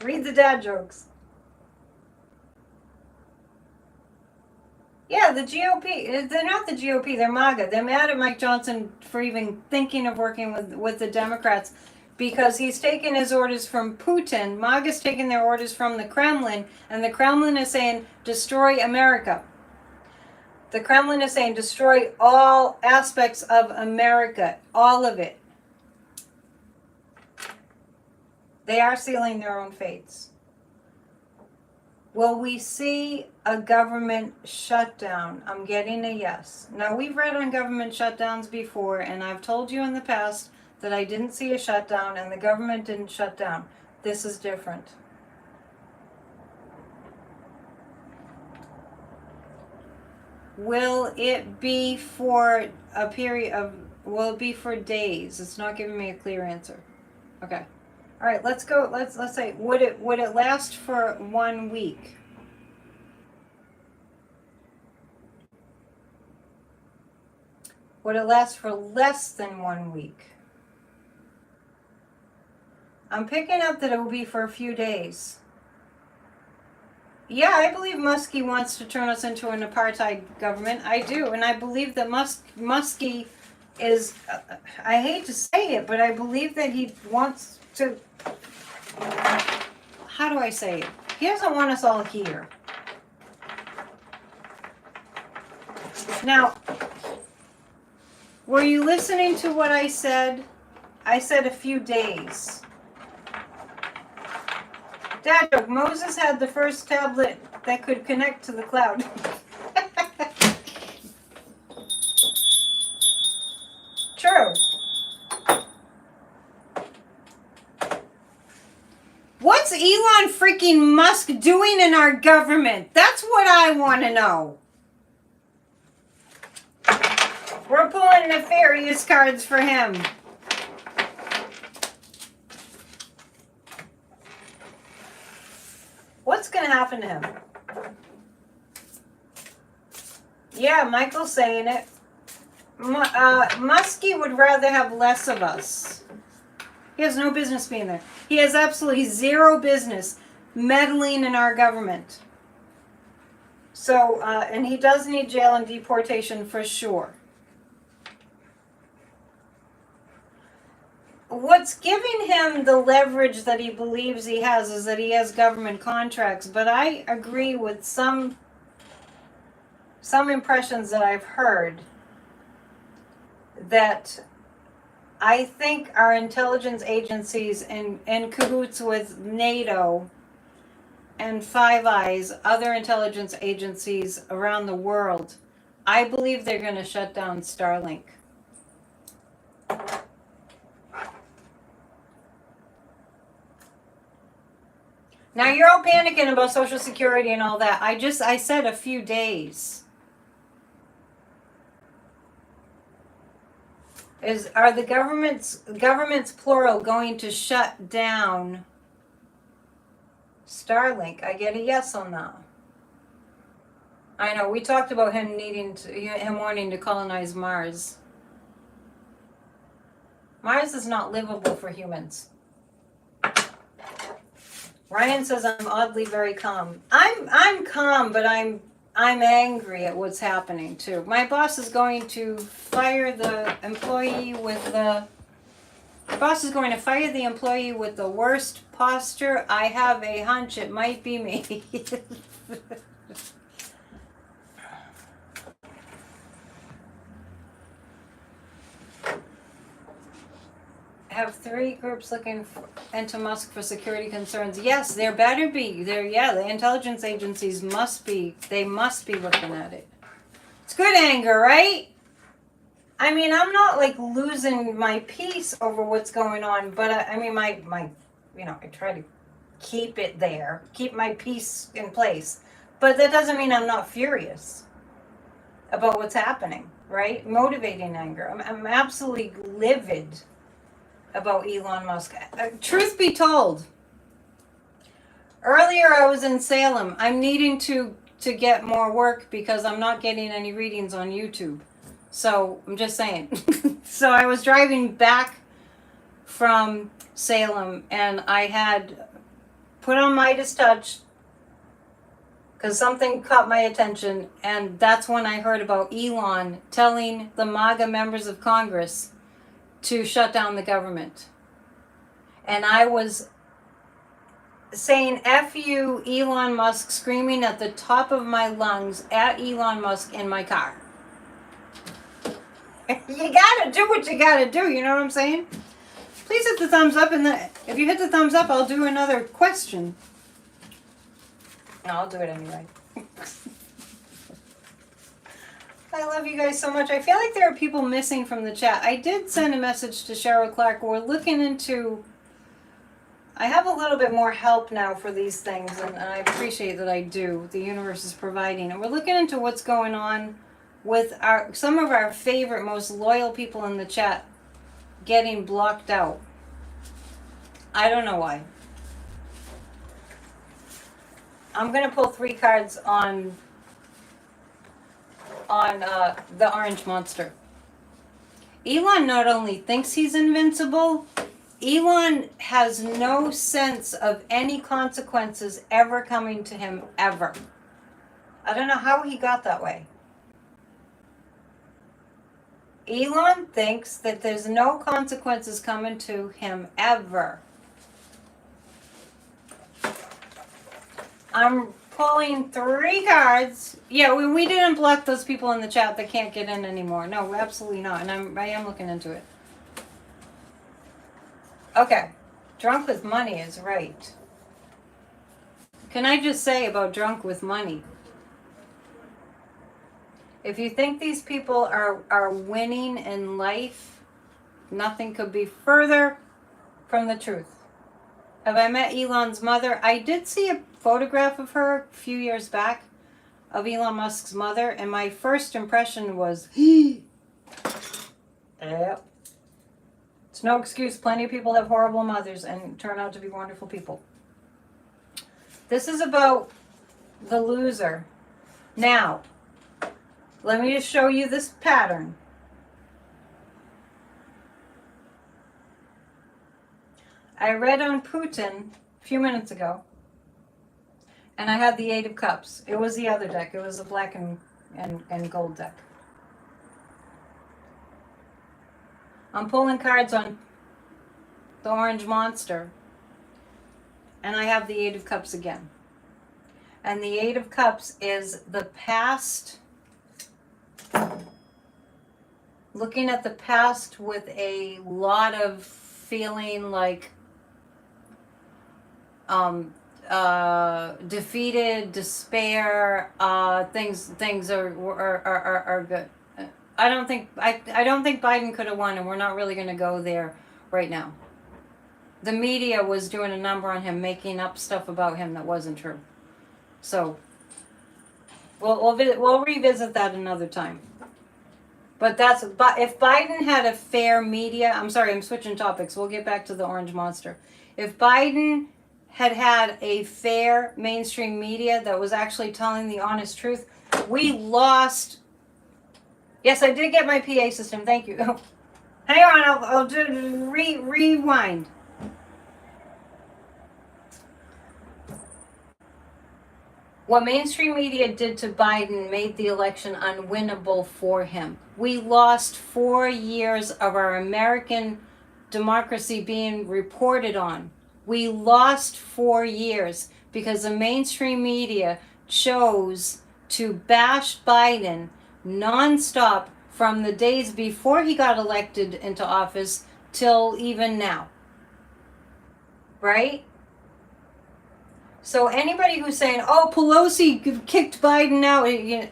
Read the dad jokes. Yeah, the GOP. They're not the GOP. They're MAGA. They're mad at Mike Johnson for even thinking of working with the Democrats because he's taken his orders from Putin. MAGA's taking their orders from the Kremlin, and the Kremlin is saying, destroy America. The Kremlin is saying, destroy all aspects of America. All of it. They are sealing their own fates. Will we see a government shutdown? I'm getting a yes. Now, we've read on government shutdowns before, and I've told you in the past that I didn't see a shutdown and the government didn't shut down. This is different. Will it be for a period of, will it be for days? It's not giving me a clear answer. Okay. All right, let's go. Let's say, would it last for 1 week? Would it last for less than 1 week? I'm picking up that it will be for a few days. Yeah, I believe Muskie wants to turn us into an apartheid government. I do, and I believe that Muskie is, I hate to say it, but I believe that he wants to, how do I say it? He doesn't want us all here. Now, were you listening to what I said? I said a few days. Dad joke, Moses had the first tablet that could connect to the cloud. True. What's Elon freaking Musk doing in our government? That's what I want to know. We're pulling nefarious cards for him. What's going to happen to him? Yeah, Michael's saying it. Muskie would rather have less of us. He has no business being there. He has absolutely zero business meddling in our government. So, and he does need jail and deportation for sure. What's giving him the leverage that he believes he has is that he has government contracts, but I agree with some impressions that I've heard that I think our intelligence agencies in cahoots with NATO and Five Eyes, other intelligence agencies around the world, I believe they're going to shut down Starlink. Now you're all panicking about Social Security and all that. I said a few days. Are the governments plural going to shut down Starlink? I get a yes on that. I know we talked about him wanting to colonize Mars. Mars is not livable for humans. Ryan says I'm oddly very calm. I'm calm, but I'm angry at what's happening too. My boss is going to fire the employee with the worst posture. I have a hunch it might be me. Have 3 groups looking into Musk for security concerns. Yes, there better be. The intelligence agencies must be looking at it. It's good anger, right? I mean, I'm not like losing my peace over what's going on, but I mean, my I try to keep it there, keep my peace in place. But that doesn't mean I'm not furious about what's happening, right? Motivating anger. I'm absolutely livid about Elon Musk. Truth be told, earlier I was in Salem. I'm needing to get more work because I'm not getting any readings on YouTube. So I'm just saying. So I was driving back from Salem and I had put on Midas Touch because something caught my attention, and that's when I heard about Elon telling the MAGA members of Congress to shut down the government. And I was saying F you, Elon Musk, screaming at the top of my lungs at Elon Musk in my car. You gotta do what you gotta do, you know what I'm saying? Please hit the thumbs up, and if you hit the thumbs up, I'll do another question. No, I'll do it anyway. I love you guys so much. I feel like there are people missing from the chat. I did send a message to Cheryl Clark. We're looking into... I have a little bit more help now for these things, and I appreciate that I do. The universe is providing. And we're looking into what's going on with some of our favorite, most loyal people in the chat getting blocked out. I don't know why. I'm going to pull 3 cards on the orange monster. Elon not only thinks he's invincible, Elon has no sense of any consequences ever coming to him, ever. I don't know how he got that way. Elon thinks that there's no consequences coming to him, ever. I'm pulling 3 cards. Yeah, we didn't block those people in the chat that can't get in anymore. No, absolutely not. And I am looking into it. Okay. Drunk with money is right. Can I just say about drunk with money? If you think these people are winning in life, nothing could be further from the truth. Have I met Elon's mother? I did see a photograph of her a few years back, of Elon Musk's mother, and my first impression was, yep. It's no excuse. Plenty of people have horrible mothers and turn out to be wonderful people. This is about the loser. Now, let me just show you this pattern. I read on Putin a few minutes ago, and I had the 8 of Cups. It was the other deck. It was the black and gold deck. I'm pulling cards on the orange monster, and I have the 8 of Cups again. And the 8 of Cups is the past, looking at the past with a lot of feeling like defeated, despair, things are good. I don't think Biden could have won, and we're not really going to go there right now. The media was doing a number on him, making up stuff about him that wasn't true. So we'll revisit that another time. But if Biden had a fair media, I'm sorry, I'm switching topics. We'll get back to the orange monster. If Biden had a fair mainstream media that was actually telling the honest truth, we lost. Yes, I did get my PA system. Thank you. Hang on, I'll do rewind. What mainstream media did to Biden made the election unwinnable for him. We lost 4 years of our American democracy being reported on. We lost 4 years because the mainstream media chose to bash Biden nonstop from the days before he got elected into office till even now. Right? So anybody who's saying, oh, Pelosi kicked Biden out,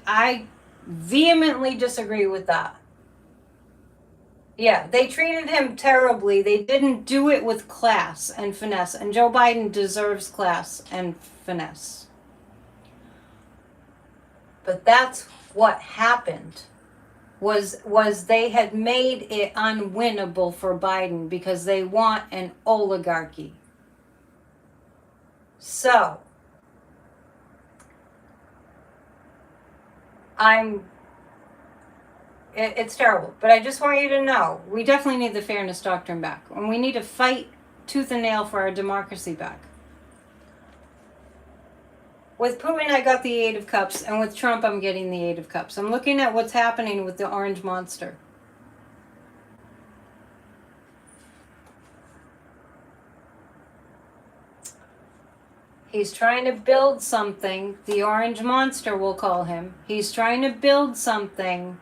I vehemently disagree with that. Yeah, they treated him terribly. They didn't do it with class and finesse. And Joe Biden deserves class and finesse. But that's what happened. Was they had made it unwinnable for Biden because they want an oligarchy. So, it's terrible, but I just want you to know, we definitely need the fairness doctrine back, and we need to fight tooth and nail for our democracy back. With Putin, I got the 8 of Cups, and with Trump, I'm getting the 8 of Cups. I'm looking at what's happening with the orange monster. He's trying to build something. The orange monster, we'll call him. He's trying to build something,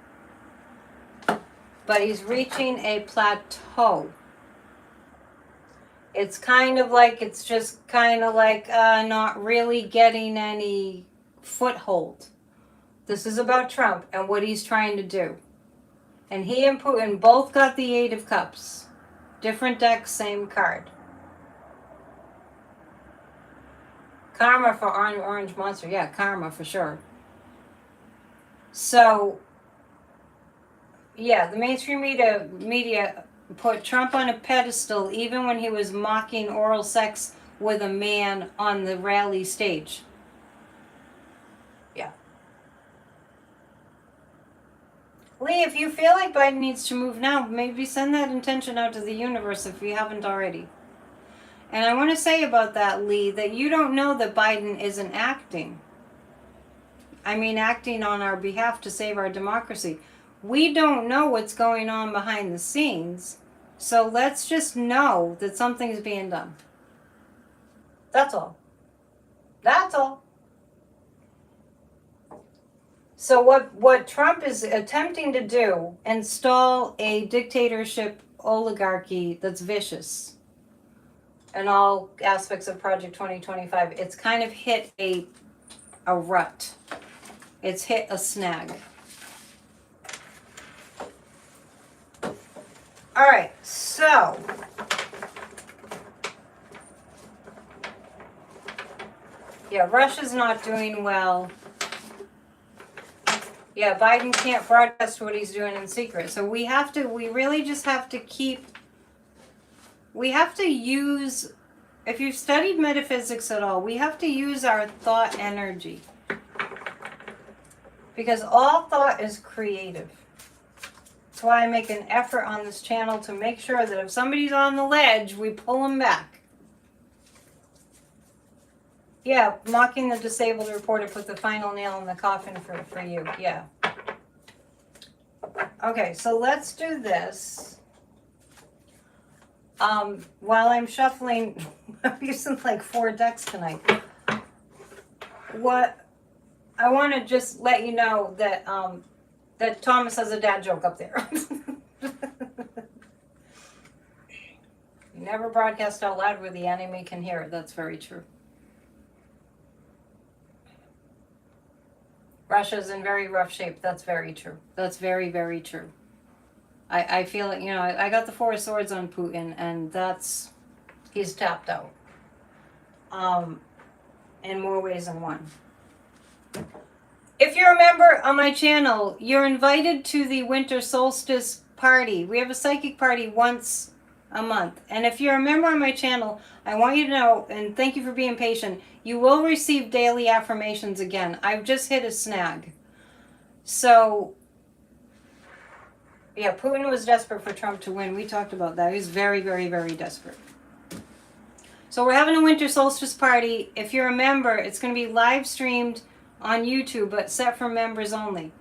but he's reaching a plateau. it's kind of like, it's just kind of like not really getting any foothold. This is about Trump and what he's trying to do. And he and Putin both got the Eight of Cups. Different decks, same card. Karma for Orange Monster. Yeah, karma for sure. So, yeah, the mainstream media put Trump on a pedestal even when he was mocking oral sex with a man on the rally stage. Yeah. Lee, if you feel like Biden needs to move now, maybe send that intention out to the universe if you haven't already. And I want to say about that, Lee, that you don't know that Biden isn't acting. I mean, acting on our behalf to save our democracy. We don't know what's going on behind the scenes, so let's just know that something's being done. That's all. That's all. So what Trump is attempting to do, install a dictatorship oligarchy that's vicious in all aspects of Project 2025. It's kind of hit a rut. It's hit a snag. All right, so yeah, Russia's not doing well. Yeah, Biden can't broadcast what he's doing in secret. So we really just have to we have to use, if you've studied metaphysics at all, we have to use our thought energy. Because all thought is creative. That's why I make an effort on this channel to make sure that if somebody's on the ledge, we pull them back. Yeah, mocking the disabled reporter put the final nail in the coffin for you. Yeah. Okay, so let's do this. While I'm shuffling, I'm using like 4 decks tonight. What I want to just let you know that that Thomas has a dad joke up there. You never broadcast out loud where the enemy can hear it. That's very true. Russia's in very rough shape. That's very true. That's very, very true. I feel it, I got the 4 of Swords on Putin, and he's tapped out. In more ways than one. If you're a member on my channel, you're invited to the winter solstice party. We have a psychic party once a month. And if you're a member on my channel, I want you to know, and thank you for being patient, you will receive daily affirmations again. I've just hit a snag. So, yeah, Putin was desperate for Trump to win. We talked about that. He was very, very, very desperate. So we're having a winter solstice party. If you're a member, it's going to be live streamed on YouTube, but set for members only.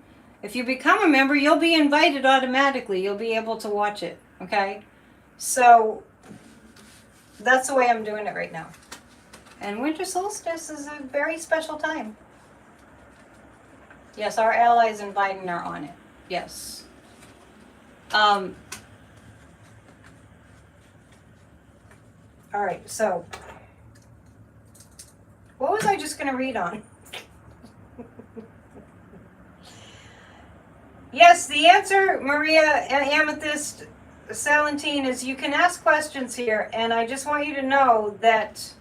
If you become a member, you'll be invited automatically. You'll be able to watch it, okay? So that's the way I'm doing it right now. And winter solstice is a very special time. Yes, our allies in Biden are on it. Yes. All right, so what was I just going to read on? Yes, the answer, Maria Amethyst Salentine, is you can ask questions here, and I just want you to know that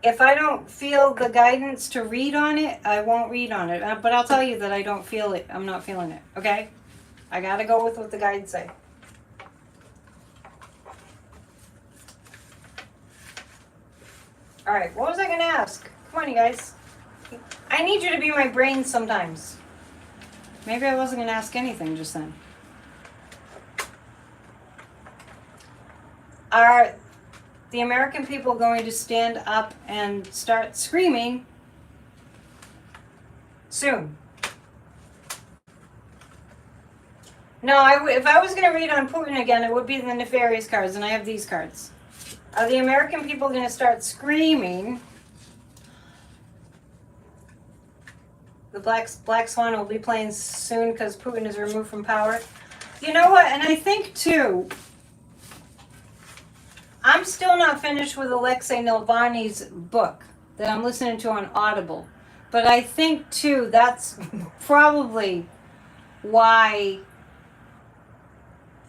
if I don't feel the guidance to read on it, I won't read on it. But I'll tell you that I don't feel it. I'm not feeling it, okay? I got to go with what the guides say. All right, what was I going to ask? Come on, you guys. I need you to be my brain sometimes. Maybe I wasn't going to ask anything just then. Are the American people going to stand up and start screaming soon? No, if I was going to read on Putin again, it would be the nefarious cards, and I have these cards. Are the American people going to start screaming? The Black Swan will be playing soon because Putin is removed from power. You know what? And I think, too, I'm still not finished with Alexei Navalny's book that I'm listening to on Audible. But I think, too, that's probably why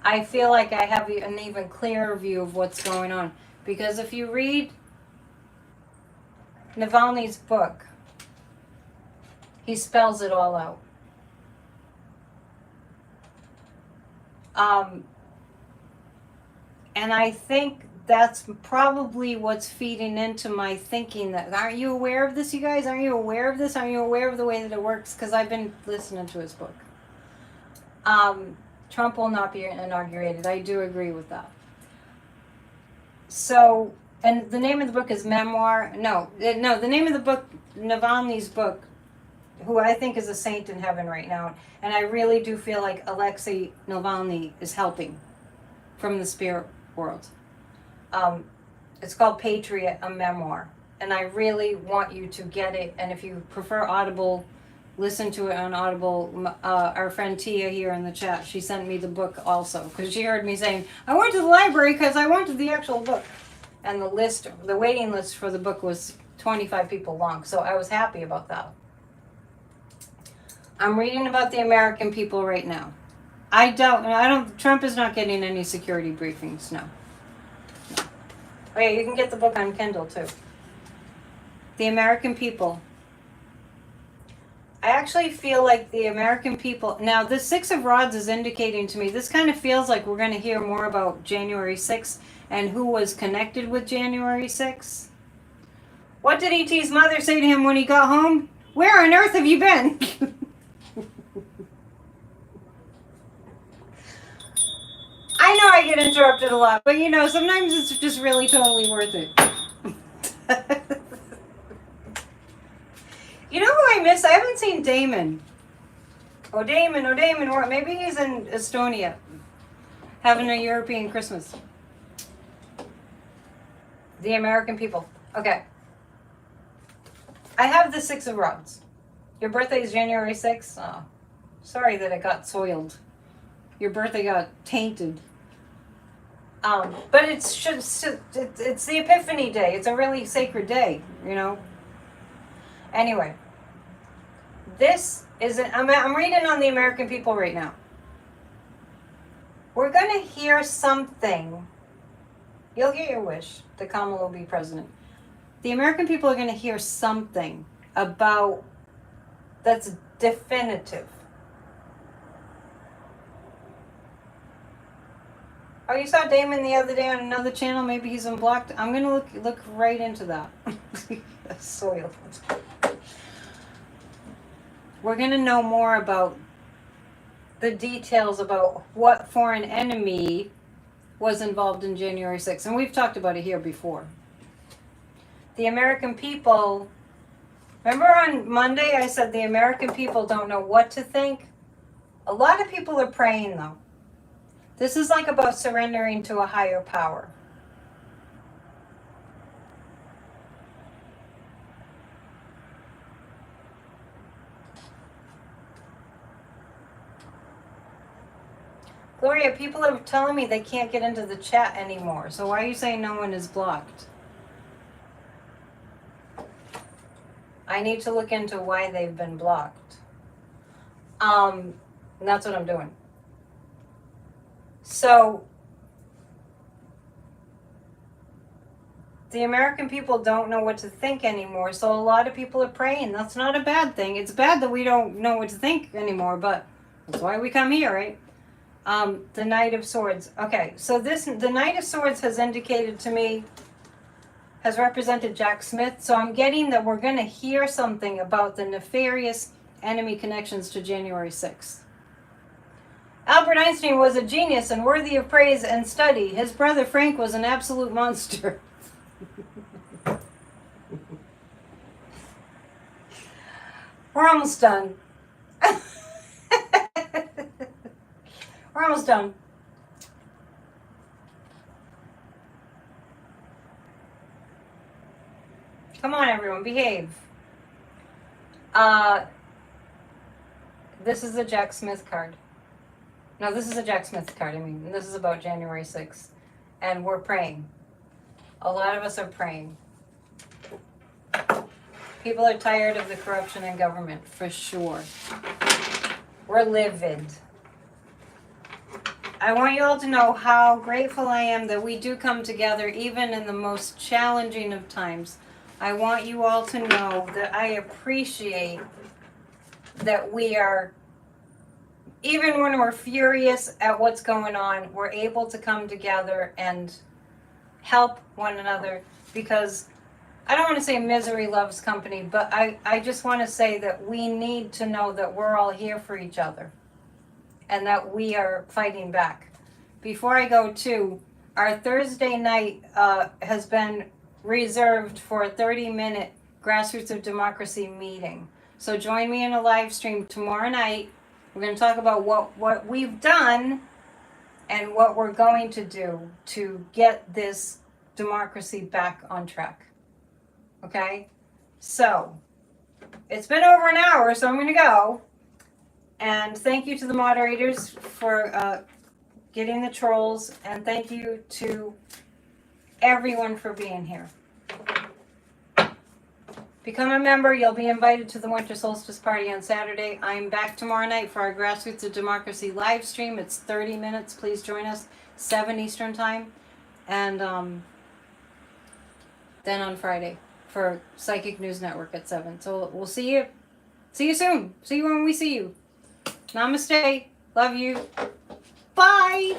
I feel like I have an even clearer view of what's going on. Because if you read Navalny's book, he spells it all out. And I think that's probably what's feeding into my thinking that, aren't you aware of this, you guys? Aren't you aware of this? Aren't you aware of the way that it works? Because I've been listening to his book. Trump will not be inaugurated. I do agree with that. So, and the name of the book is Memoir. No, the name of the book, Navalny's book, who I think is a saint in heaven right now. And I really do feel like Alexei Navalny is helping from the spirit world. It's called Patriot, a memoir. And I really want you to get it. And if you prefer Audible, listen to it on Audible. Our friend Tia here in the chat, she sent me the book also. Because she heard me saying, I went to the library because I wanted the actual book. And the waiting list for the book was 25 people long. So I was happy about that. I'm reading about the American people right now. Trump is not getting any security briefings, no. Oh yeah, you can get the book on Kindle too. The American people. I actually feel like the American people, now the Six of Rods is indicating to me, this kind of feels like we're going to hear more about January 6th and who was connected with January 6th. What did E.T.'s mother say to him when he got home? Where on earth have you been? I know I get interrupted a lot, but sometimes it's just really totally worth it. You know who I miss? I haven't seen Damon. Damon, or maybe he's in Estonia having a European Christmas. The American people. Okay. I have the Six of Rods. Your birthday is January 6th? Oh, sorry that it got soiled. Your birthday got tainted. But it's the Epiphany Day. It's a really sacred day, Anyway, this is I'm reading on the American people right now. We're going to hear something. You'll get your wish that Kamala will be president. The American people are going to hear something about that's definitive. Oh, you saw Damon the other day on another channel? Maybe he's unblocked. I'm going to look right into that. That's soil. We're going to know more about the details about what foreign enemy was involved in January 6th. And we've talked about it here before. The American people, remember on Monday I said the American people don't know what to think? A lot of people are praying though. This is like about surrendering to a higher power. Gloria, people are telling me they can't get into the chat anymore. So why are you saying no one is blocked? I need to look into why they've been blocked. And that's what I'm doing. So, the American people don't know what to think anymore, so a lot of people are praying. That's not a bad thing. It's bad that we don't know what to think anymore, but that's why we come here, right? The Knight of Swords. Okay, so the Knight of Swords has indicated to me, has represented Jack Smith, so I'm getting that we're going to hear something about the nefarious enemy connections to January 6th. Albert Einstein was a genius and worthy of praise and study. His brother Frank was an absolute monster. We're almost done. We're almost done. Come on, everyone, behave. This is a Jack Smith card. No, this is a Jack Smith card. I mean, this is about January 6th. And we're praying. A lot of us are praying. People are tired of the corruption in government, for sure. We're livid. I want you all to know how grateful I am that we do come together even in the most challenging of times. I want you all to know that I appreciate that we are, even when we're furious at what's going on, we're able to come together and help one another, because I don't want to say misery loves company, but I just want to say that we need to know that we're all here for each other and that we are fighting back. Before I go to, our Thursday night has been reserved for a 30-minute Grassroots of Democracy meeting. So join me in a live stream tomorrow night. We're going to talk about what we've done and what we're going to do to get this democracy back on track. Okay? So, it's been over an hour, so I'm going to go. And thank you to the moderators for getting the trolls. And thank you to everyone for being here. Become a member. You'll be invited to the Winter Solstice Party on Saturday. I'm back tomorrow night for our Grassroots of Democracy live stream. It's 30 minutes. Please join us, 7 Eastern Time. And then on Friday for Psychic News Network at 7. So we'll see you. See you soon. See you when we see you. Namaste. Love you. Bye.